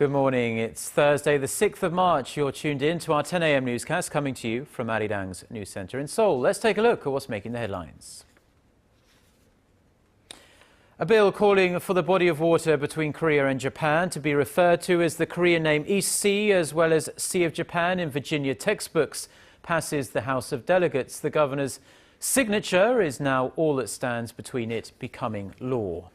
Good morning. It's Thursday, the 6th of March. You're tuned in to our 10 a.m. newscast coming to you from Arirang's news centre in Seoul. Let's take a look at what's making the headlines. A bill calling for the body of water between Korea and Japan to be referred to as the Korean name East Sea as well as Sea of Japan in Virginia textbooks passes the House of Delegates. The governor's signature is now all that stands between it becoming law.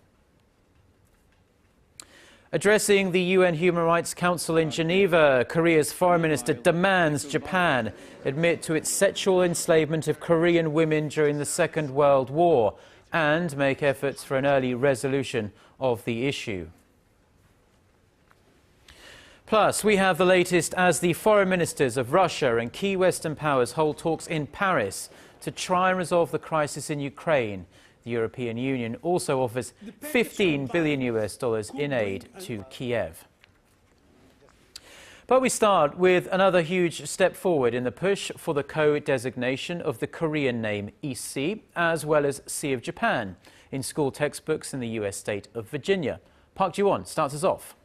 Addressing the UN Human Rights Council in Geneva, Korea's foreign minister demands Japan admit to its sexual enslavement of Korean women during the Second World War and make efforts for an early resolution of the issue. Plus, we have the latest as the foreign ministers of Russia and key Western powers hold talks in Paris to try and resolve the crisis in Ukraine. The European Union also offers $15 billion in aid to Kiev. But we start with another huge step forward in the push for the co-designation of the Korean name East Sea, as well as Sea of Japan, in school textbooks in the U.S. state of Virginia. Park Ji-won starts us off.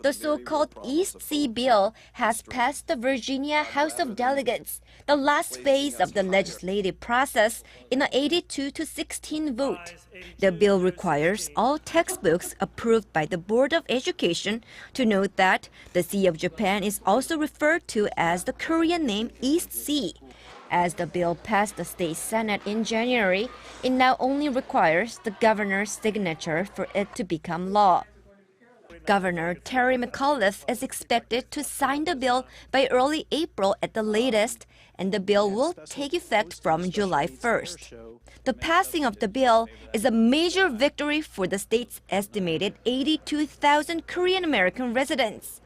The so-called East Sea Bill has passed the Virginia House of Delegates, the last phase of the legislative process, in an 82-16 vote. The bill requires all textbooks approved by the Board of Education to note that the Sea of Japan is also referred to as the Korean name East Sea. As the bill passed the state Senate in January, it now only requires the governor's signature for it to become law. Governor Terry McAuliffe is expected to sign the bill by early April at the latest, and the bill will take effect from July 1st. The passing of the bill is a major victory for the state's estimated 82,000 Korean American residents.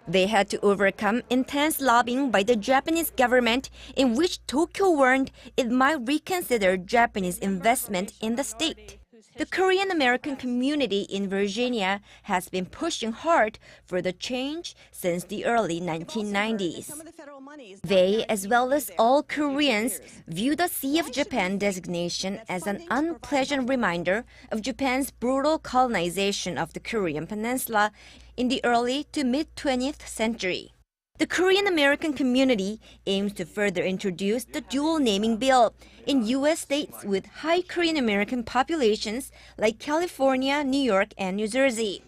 They had to overcome intense lobbying by the Japanese government, in which Tokyo warned it might reconsider Japanese investment in the state. The Korean American community in Virginia has been pushing hard for the change since the early 1990s. They, as well as all Koreans, view the Sea of Japan designation as an unpleasant reminder of Japan's brutal colonization of the Korean peninsula in the early to mid-20th century. The Korean American community aims to further introduce the dual naming bill in U.S. states with high Korean American populations like California, New York, and New Jersey.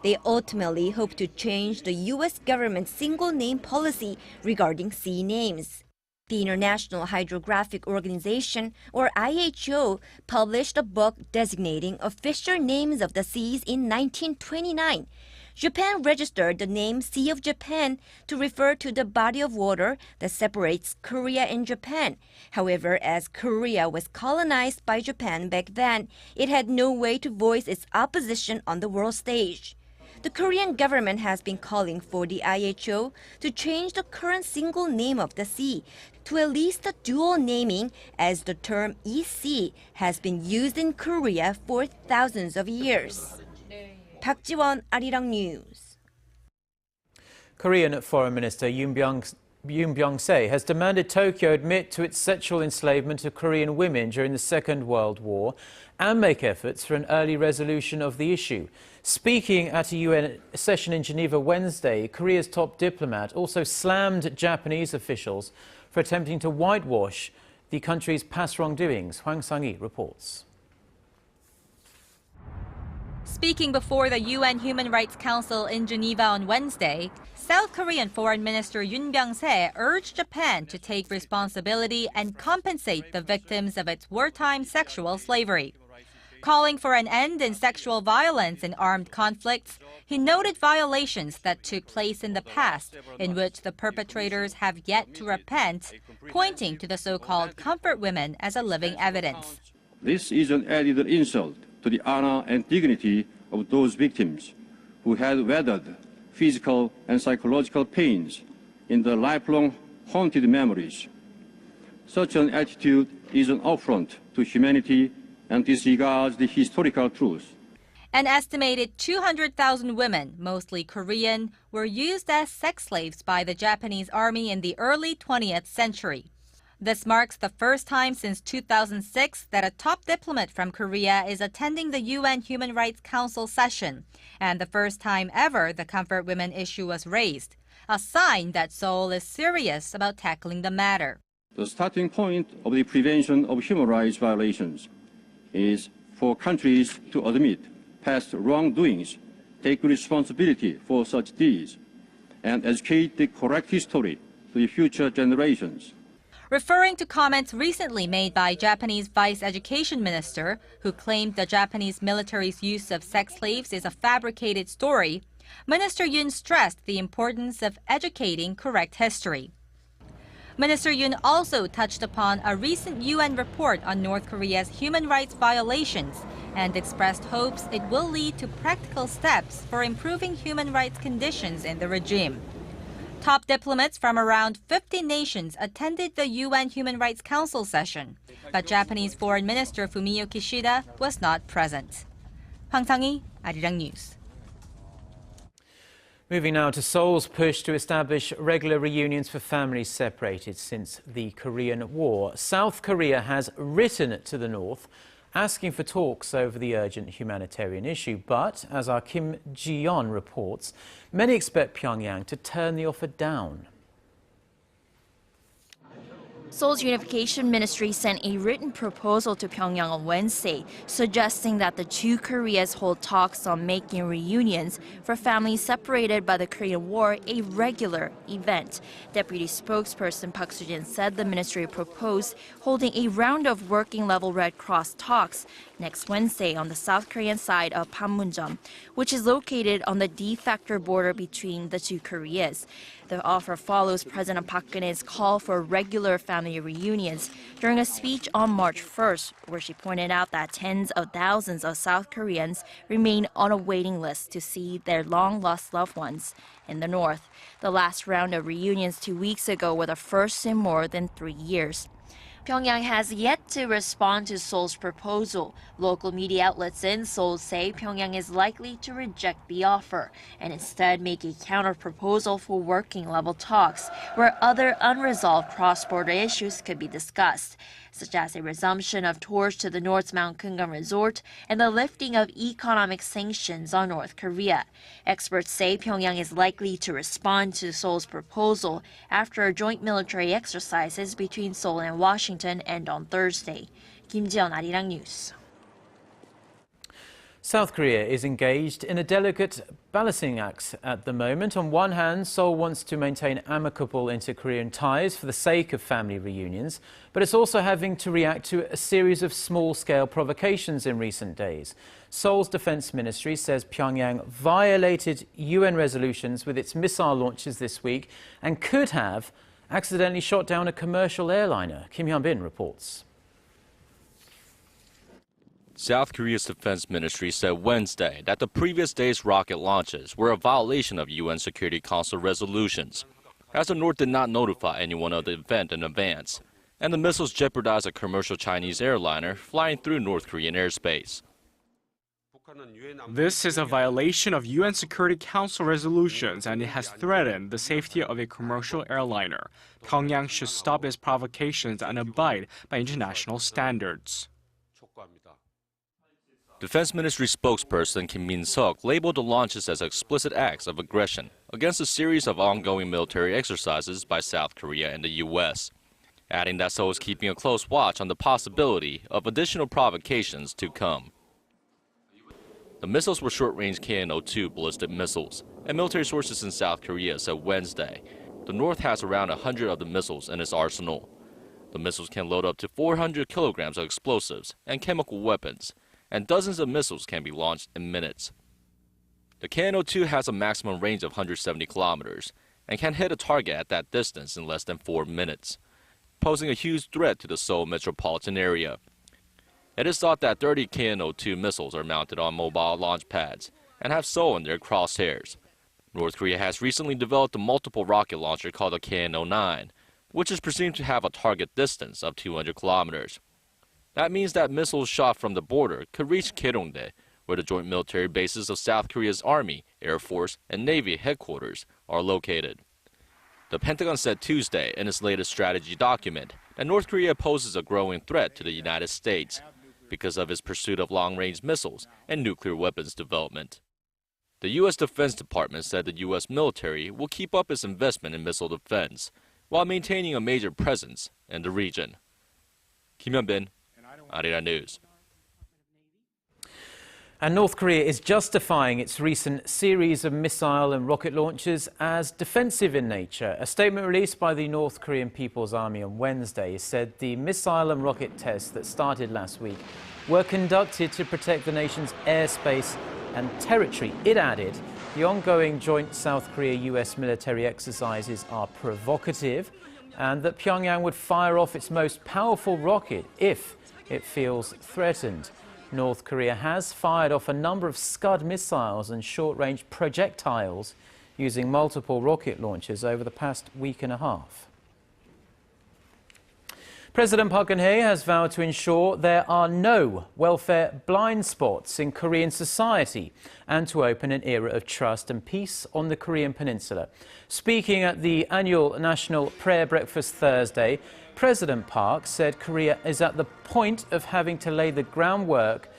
They ultimately hope to change the U.S. government's single name policy regarding sea names. The International Hydrographic Organization, or IHO, published a book designating official names of the seas in 1929. Japan registered the name Sea of Japan to refer to the body of water that separates Korea and Japan. However, as Korea was colonized by Japan back then, it had no way to voice its opposition on the world stage. The Korean government has been calling for the IHO to change the current single name of the sea to at least the dual naming, as the term East Sea has been used in Korea for thousands of years. Park Ji-won, Arirang News. Korean Foreign Minister Byungse has demanded Tokyo admit to its sexual enslavement of Korean women during the Second World War and make efforts for an early resolution of the issue. Speaking at a UN session in Geneva Wednesday, Korea's top diplomat also slammed Japanese officials for attempting to whitewash the country's past wrongdoings. Hwang Sang-hee reports. Speaking before the UN Human Rights Council in Geneva on Wednesday, South Korean Foreign Minister Byungse urged Japan to take responsibility and compensate the victims of its wartime sexual slavery. Calling for an end in sexual violence in armed conflicts, he noted violations that took place in the past in which the perpetrators have yet to repent, pointing to the so-called comfort women as a living evidence. This is an added insult to the honor and dignity of those victims who had weathered physical and psychological pains in their lifelong haunted memories. Such an attitude is an affront to humanity and disregards the historical truth. An estimated 200,000 women, mostly Korean, were used as sex slaves by the Japanese army in the early 20th century. This marks the first time since 2006 that a top diplomat from Korea is attending the UN Human Rights Council session, and the first time ever the comfort women issue was raised, a sign that Seoul is serious about tackling the matter. The starting point of the prevention of human rights violations is for countries to admit past wrongdoings, take responsibility for such deeds, and educate the correct history to the future generations. Referring to comments recently made by Japanese Vice Education Minister, who claimed the Japanese military's use of sex slaves is a fabricated story, Minister Yoon stressed the importance of educating correct history. Minister Yoon also touched upon a recent UN report on North Korea's human rights violations and expressed hopes it will lead to practical steps for improving human rights conditions in the regime. Top diplomats from around 50 nations attended the UN Human Rights Council session, but Japanese Foreign Minister Fumio Kishida was not present. Hwang Sang-hee, Arirang News. Moving now to Seoul's push to establish regular reunions for families separated since the Korean War. South Korea has written to the North asking for talks over the urgent humanitarian issue. But, as our Kim Ji-yeon reports, many expect Pyongyang to turn the offer down. Seoul's Unification Ministry sent a written proposal to Pyongyang on Wednesday, suggesting that the two Koreas hold talks on making reunions for families separated by the Korean War a regular event. Deputy spokesperson Park Soo-jin said the ministry proposed holding a round of working-level Red Cross talks next Wednesday on the South Korean side of Panmunjom, which is located on the de facto border between the two Koreas. The offer follows President Park Geun-hye's call for regular family reunions during a speech on March 1st, where she pointed out that tens of thousands of South Koreans remain on a waiting list to see their long-lost loved ones in the north. The last round of reunions 2 weeks ago were the first in more than 3 years. Pyongyang has yet to respond to Seoul's proposal. Local media outlets in Seoul say Pyongyang is likely to reject the offer and instead make a counter-proposal for working-level talks where other unresolved cross-border issues could be discussed, such as a resumption of tours to the North's Mount Kungang Resort and the lifting of economic sanctions on North Korea. Experts say Pyongyang is likely to respond to Seoul's proposal after joint military exercises between Seoul and Washington end on Thursday. Kim Ji-yeon, Arirang News. South Korea is engaged in a delicate balancing act at the moment. On one hand, Seoul wants to maintain amicable inter-Korean ties for the sake of family reunions, but it's also having to react to a series of small-scale provocations in recent days. Seoul's defense ministry says Pyongyang violated UN resolutions with its missile launches this week and could have accidentally shot down a commercial airliner. Kim Hyun-bin reports. South Korea's defense ministry said Wednesday that the previous day's rocket launches were a violation of UN Security Council resolutions, as the North did not notify anyone of the event in advance, and the missiles jeopardized a commercial Chinese airliner flying through North Korean airspace. This is a violation of UN Security Council resolutions, and it has threatened the safety of a commercial airliner. Pyongyang should stop its provocations and abide by international standards. Defense Ministry spokesperson Kim Min-seok labeled the launches as explicit acts of aggression against a series of ongoing military exercises by South Korea and the U.S., adding that Seoul is keeping a close watch on the possibility of additional provocations to come. The missiles were short-range KN-02 ballistic missiles, and military sources in South Korea said Wednesday the North has around 100 of the missiles in its arsenal. The missiles can load up to 400 kilograms of explosives and chemical weapons, and dozens of missiles can be launched in minutes. The KN-02 has a maximum range of 170 kilometers and can hit a target at that distance in less than 4 minutes, posing a huge threat to the Seoul metropolitan area. It is thought that 30 KN-02 missiles are mounted on mobile launch pads and have Seoul in their crosshairs. North Korea has recently developed a multiple rocket launcher called the KN-09, which is presumed to have a target distance of 200 kilometers. That means that missiles shot from the border could reach Kaesongdae, where the joint military bases of South Korea's Army, Air Force, and Navy headquarters are located. The Pentagon said Tuesday in its latest strategy document that North Korea poses a growing threat to the United States because of its pursuit of long-range missiles and nuclear weapons development. The U.S. Defense Department said the U.S. military will keep up its investment in missile defense while maintaining a major presence in the region. Kim Hyun-bin, Arirang News. And North Korea is justifying its recent series of missile and rocket launches as defensive in nature. A statement released by the North Korean People's Army on Wednesday said the missile and rocket tests that started last week were conducted to protect the nation's airspace and territory. It added the ongoing joint South Korea-US military exercises are provocative and that Pyongyang would fire off its most powerful rocket if it feels threatened. North Korea has fired off a number of Scud missiles and short-range projectiles using multiple rocket launches over the past week and a half. President Park Geun-hye has vowed to ensure there are no welfare blind spots in Korean society and to open an era of trust and peace on the Korean peninsula. Speaking at the annual National Prayer Breakfast Thursday, President Park said Korea is at the point of having to lay the groundwork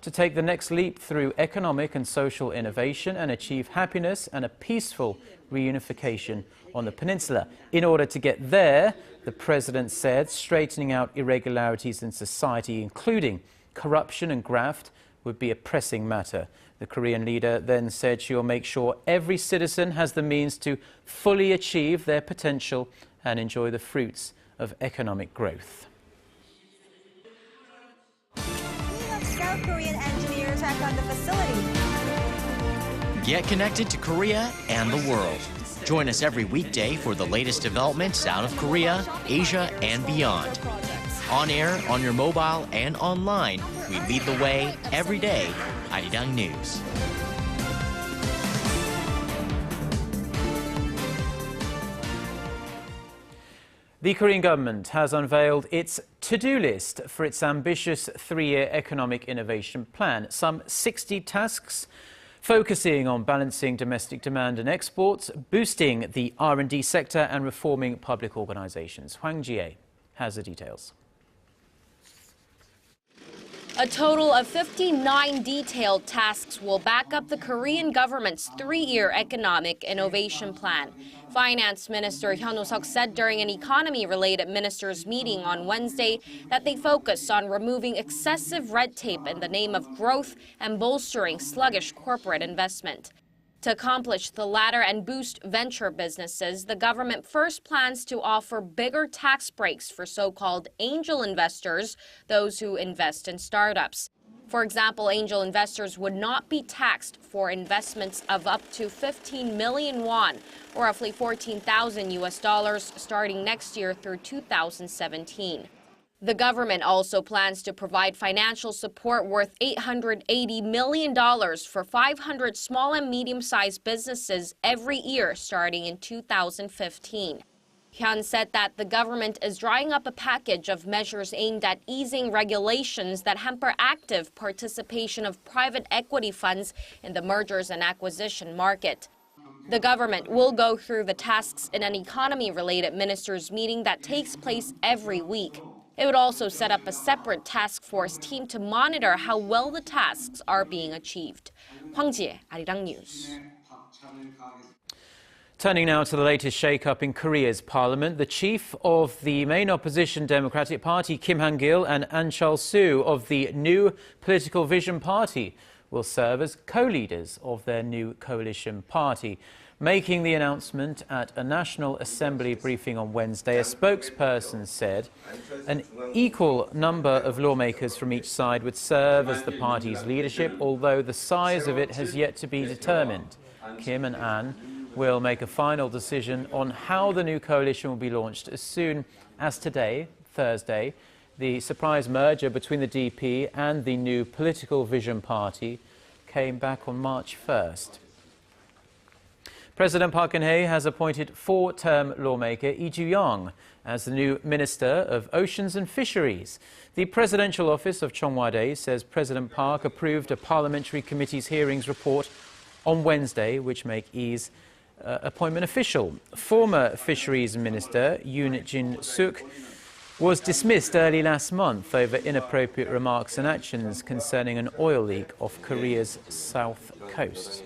to take the next leap through economic and social innovation and achieve happiness and a peaceful reunification on the peninsula. In order to get there, the president said straightening out irregularities in society, including corruption and graft, would be a pressing matter. The Korean leader then said she will make sure every citizen has the means to fully achieve their potential and enjoy the fruits of economic growth. South Korean engineers act on the facility. Get connected to Korea and the world. Join us every weekday for the latest developments out of Korea, Asia, and beyond. On air, on your mobile, and online, we lead the way every day. Arirang News. The Korean government has unveiled its to-do list for its ambitious three-year economic innovation plan. Some 60 tasks focusing on balancing domestic demand and exports, boosting the R&D sector and reforming public organizations. Hwang Ji-ae has the details. A total of 59 detailed tasks will back up the Korean government's three-year economic innovation plan. Finance Minister Hyun Ho-seok said during an economy-related ministers' meeting on Wednesday that they focus on removing excessive red tape in the name of growth and bolstering sluggish corporate investment. To accomplish the latter and boost venture businesses, the government first plans to offer bigger tax breaks for so-called angel investors, those who invest in startups. For example, angel investors would not be taxed for investments of up to 15 million won, or roughly $14,000 starting next year through 2017. The government also plans to provide financial support worth $880 million for 500 small and medium-sized businesses every year starting in 2015. Hyun said that the government is drawing up a package of measures aimed at easing regulations that hamper active participation of private equity funds in the mergers and acquisition market. The government will go through the tasks in an economy-related ministers' meeting that takes place every week. It would also set up a separate task force team to monitor how well the tasks are being achieved. Hwang Ji-ae, Arirang News. Turning now to the latest shake-up in Korea's parliament, the chief of the main opposition Democratic Party, Kim Han-gil, and An Chol-soo of the new Political Vision Party will serve as co-leaders of their new coalition party. Making the announcement at a National Assembly briefing on Wednesday, a spokesperson said an equal number of lawmakers from each side would serve as the party's leadership, although the size of it has yet to be determined. Kim and An will make a final decision on how the new coalition will be launched as soon as today, Thursday. The surprise merger between the DP and the new Political Vision Party came back on March 1st. President Park Geun-hye has appointed four-term lawmaker Lee Ju-young as the new Minister of Oceans and Fisheries. The presidential office of Cheong Wa-dae says President Park approved a parliamentary committee's hearings report on Wednesday, which make Lee's appointment official. Former Fisheries Minister Yoon Jin-suk was dismissed early last month over inappropriate remarks and actions concerning an oil leak off Korea's south coast.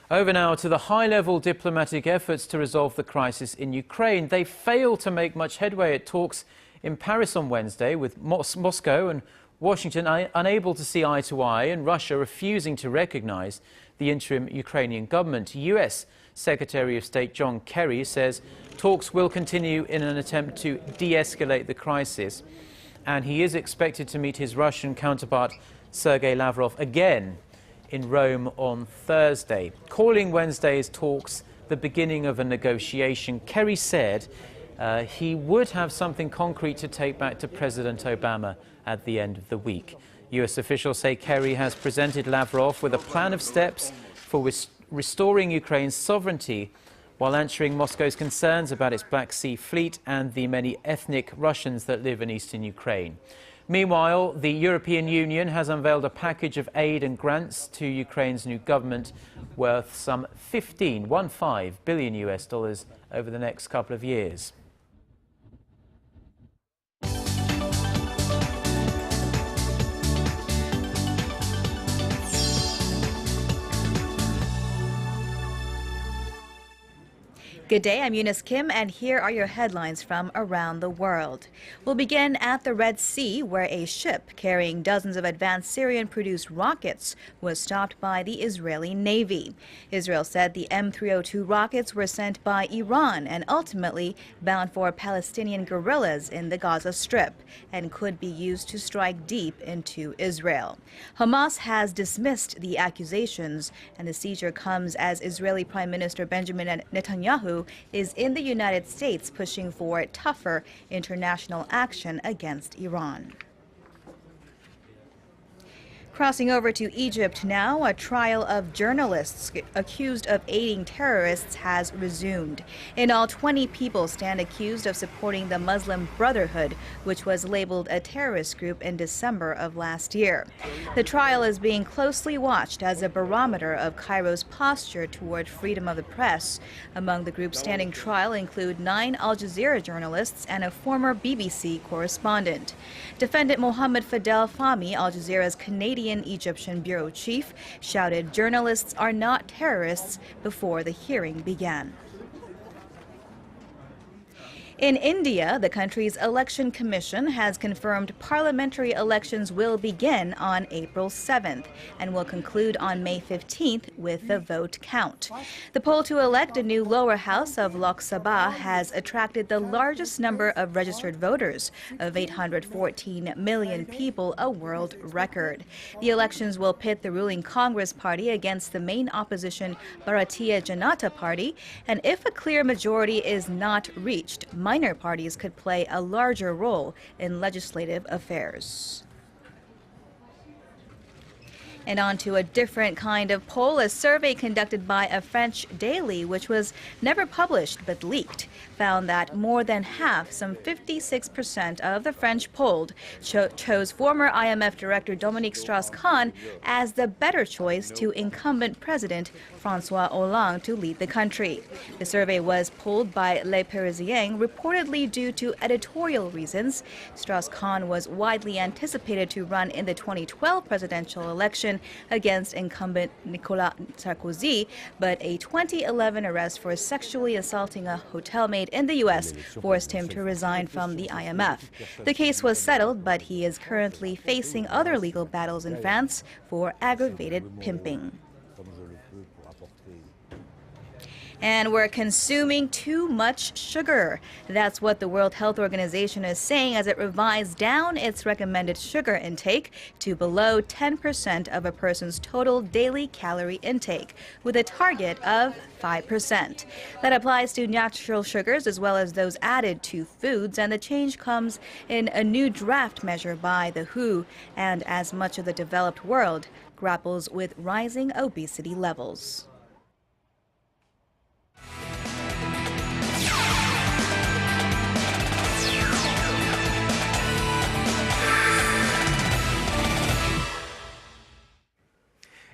Over now to the high-level diplomatic efforts to resolve the crisis in Ukraine. They failed to make much headway at talks in Paris on Wednesday, with Moscow and Washington unable to see eye to eye and Russia refusing to recognize the interim Ukrainian government. U.S. Secretary of State John Kerry says talks will continue in an attempt to de-escalate the crisis, and he is expected to meet his Russian counterpart Sergei Lavrov again in Rome on Thursday. Calling Wednesday's talks the beginning of a negotiation, Kerry said he would have something concrete to take back to President Obama at the end of the week. U.S. officials say Kerry has presented Lavrov with a plan of steps for restoring Ukraine's sovereignty while answering Moscow's concerns about its Black Sea fleet and the many ethnic Russians that live in eastern Ukraine. Meanwhile, the European Union has unveiled a package of aid and grants to Ukraine's new government worth some $15 billion over the next couple of years. Good day, I'm Eunice Kim, and here are your headlines from around the world. We'll begin at the Red Sea, where a ship carrying dozens of advanced Syrian-produced rockets was stopped by the Israeli Navy. Israel said the M302 rockets were sent by Iran and ultimately bound for Palestinian guerrillas in the Gaza Strip and could be used to strike deep into Israel. Hamas has dismissed the accusations, and the seizure comes as Israeli Prime Minister Benjamin Netanyahu is in the United States pushing for tougher international action against Iran. Crossing over to Egypt now, a trial of journalists accused of aiding terrorists has resumed. In all, 20 people stand accused of supporting the Muslim Brotherhood, which was labeled a terrorist group in December of last year. The trial is being closely watched as a barometer of Cairo's posture toward freedom of the press. Among the groups standing trial include 9 Al Jazeera journalists and a former BBC correspondent. Defendant Mohammed Fadel Fahmy, Al Jazeera's Canadian-Egyptian bureau chief, shouted journalists are not terrorists before the hearing began. In India, the country's election commission has confirmed parliamentary elections will begin on April 7th and will conclude on May 15th with the vote count. The poll to elect a new lower house of Lok Sabha has attracted the largest number of registered voters of 814 million people, a world record. The elections will pit the ruling Congress party against the main opposition Bharatiya Janata Party, and if a clear majority is not reached, minor parties could play a larger role in legislative affairs. And on to a different kind of poll. A survey conducted by a French daily, which was never published but leaked, found that more than half, some 56% of the French polled, chose former IMF Director Dominique Strauss-Kahn as the better choice to incumbent President François Hollande to lead the country. The survey was pulled by Le Parisien, reportedly due to editorial reasons. Strauss-Kahn was widely anticipated to run in the 2012 presidential election against incumbent Nicolas Sarkozy, but a 2011 arrest for sexually assaulting a hotel maid in the U.S. forced him to resign from the IMF. The case was settled, but he is currently facing other legal battles in France for aggravated pimping. And we're consuming too much sugar. That's what the World Health Organization is saying as it revised down its recommended sugar intake to below 10% of a person's total daily calorie intake, with a target of 5%. That applies to natural sugars as well as those added to foods, and the change comes in a new draft measure by the WHO, and as much of the developed world grapples with rising obesity levels.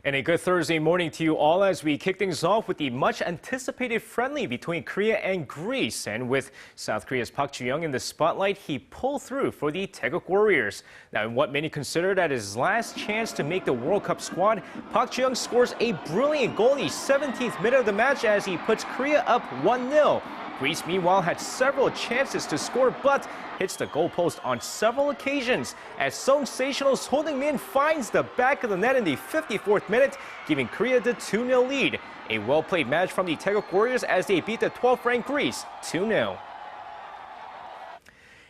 And a good Thursday morning to you all as we kick things off with the much anticipated friendly between Korea and Greece. And with South Korea's Park Ju-young in the spotlight, he pulled through for the Taeguk Warriors. Now, in what many considered as his last chance to make the World Cup squad, Park Ju-young scores a brilliant goal in the 17th minute of the match as he puts Korea up 1-0. Greece, meanwhile, had several chances to score, but hits the goalpost on several occasions as sensational Son Heung-min finds the back of the net in the 54th minute, giving Korea the 2-0 lead. A well-played match from the Taeguk Warriors as they beat the 12th-ranked Greece 2-0.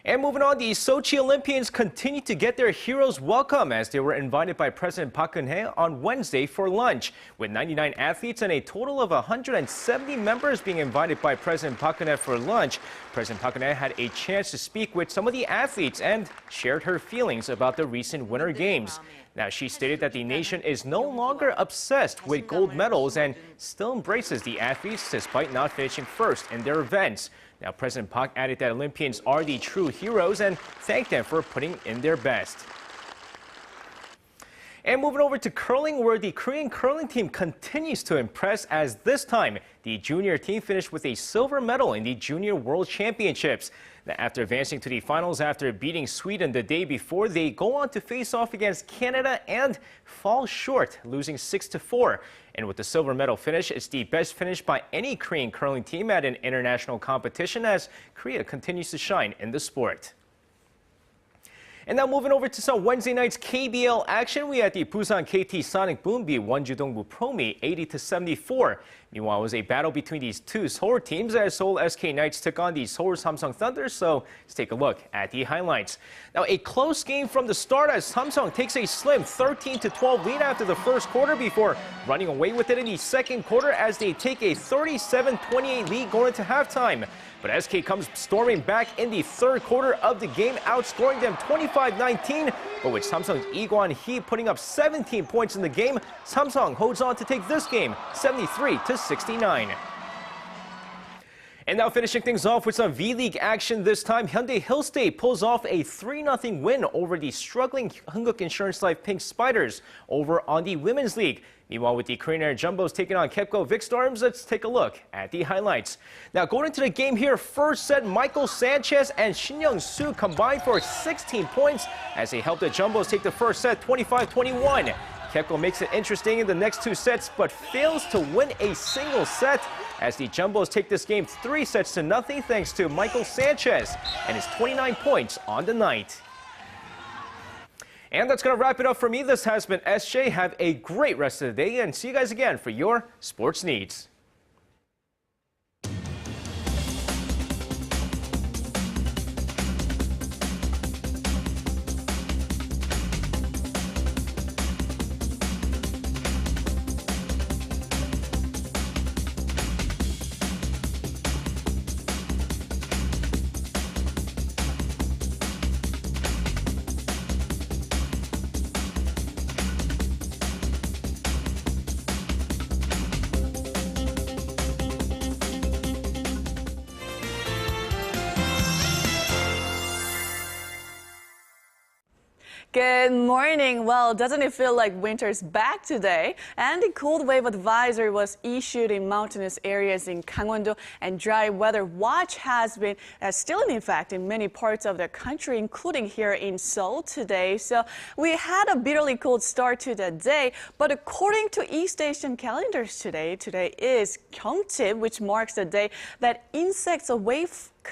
And moving on, the Sochi Olympians continue to get their heroes welcome as they were invited by President Park Geun-hye on Wednesday for lunch. With 99 athletes and a total of 170 members being invited by President Park Geun-hye for lunch, President Park Geun-hye had a chance to speak with some of the athletes and shared her feelings about the recent Winter Games. Now, she stated that the nation is no longer obsessed with gold medals and still embraces the athletes despite not finishing first in their events. Now, President Park added that Olympians are the true heroes and thanked them for putting in their best. And moving over to curling, where the Korean curling team continues to impress as this time the junior team finished with a silver medal in the Junior World Championships. Now, after advancing to the finals after beating Sweden the day before, they go on to face off against Canada and fall short, losing 6-4. And with the silver medal finish, it's the best finish by any Korean curling team at an international competition as Korea continues to shine in the sport. And now moving over to some Wednesday night's KBL action, we had the Busan KT Sonic Boom beat Wonju-dongbu Promi 80-74. Meanwhile, it was a battle between these two Seoul teams as Seoul SK Knights took on the Seoul Samsung Thunder, so let's take a look at the highlights. Now, a close game from the start as Samsung takes a slim 13-12 lead after the first quarter before running away with it in the second quarter as they take a 37-28 lead going into halftime. But SK comes storming back in the third quarter of the game, outscoring them 25-19. But with Samsung's Lee Kwan-hee putting up 17 points in the game, Samsung holds on to take this game 73-69. And now finishing things off with some V-League action this time, Hyundai Hill State pulls off a 3-0 win over the struggling Hunguk Insurance Life Pink Spiders over on the Women's League. Meanwhile, with the Korean Air Jumbos taking on Kepco Vic Storms, let's take a look at the highlights. Now, going into the game here, first set, Michael Sanchez and Shin Young-soo combined for 16 points as they helped the Jumbos take the first set 25-21. Kepco makes it interesting in the next two sets, but fails to win a single set as the Jumbos take this game 3-0 thanks to Michael Sanchez and his 29 points on the night. And that's going to wrap it up for me. This has been SJ. Have a great rest of the day and see you guys again for your sports needs. Good morning. Well, doesn't it feel like winter's back today? And the cold wave advisory was issued in mountainous areas in Gangwon-do, and dry weather watch has been still in effect in many parts of the country, including here in Seoul today. So we had a bitterly cold start to the day, but according to East Asian calendars today is Gyeongchip, which marks the day that insects away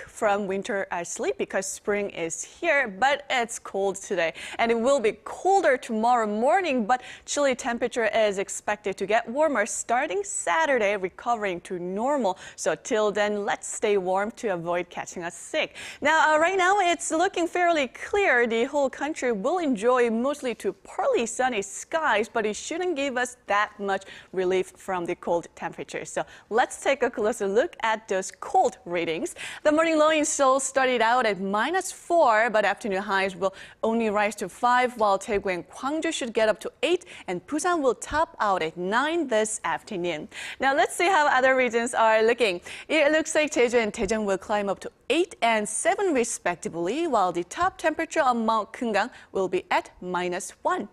from winter sleep because spring is here, but it's cold today. And it will be colder tomorrow morning, but chilly temperature is expected to get warmer starting Saturday, recovering to normal. So till then, let's stay warm to avoid catching us sick. Now, right now, it's looking fairly clear. The whole country will enjoy mostly to partly sunny skies, but it shouldn't give us that much relief from the cold temperatures. So let's take a closer look at those cold readings. The morning low in Seoul started out at -4, but afternoon highs will only rise to 5, while Daegu and Gwangju should get up to 8, and Busan will top out at 9 this afternoon. Now let's see how other regions are looking. It looks like Jeju and Daejeon will climb up to 8 and 7 respectively, while the top temperature on Mount Kumgang will be at -1.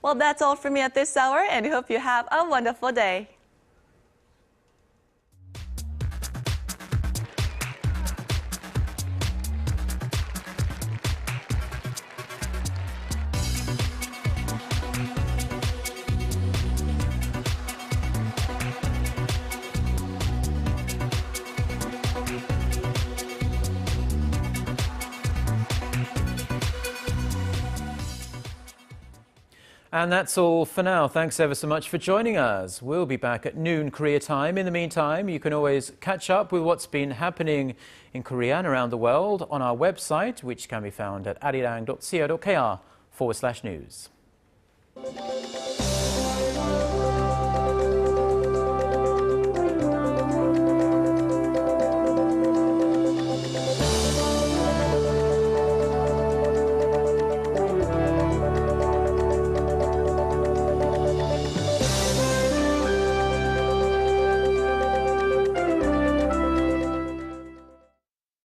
Well, that's all from me at this hour, and I hope you have a wonderful day. And that's all for now. Thanks ever so much for joining us. We'll be back at noon Korea time. In the meantime, you can always catch up with what's been happening in Korea and around the world on our website, which can be found at arirang.co.kr/news.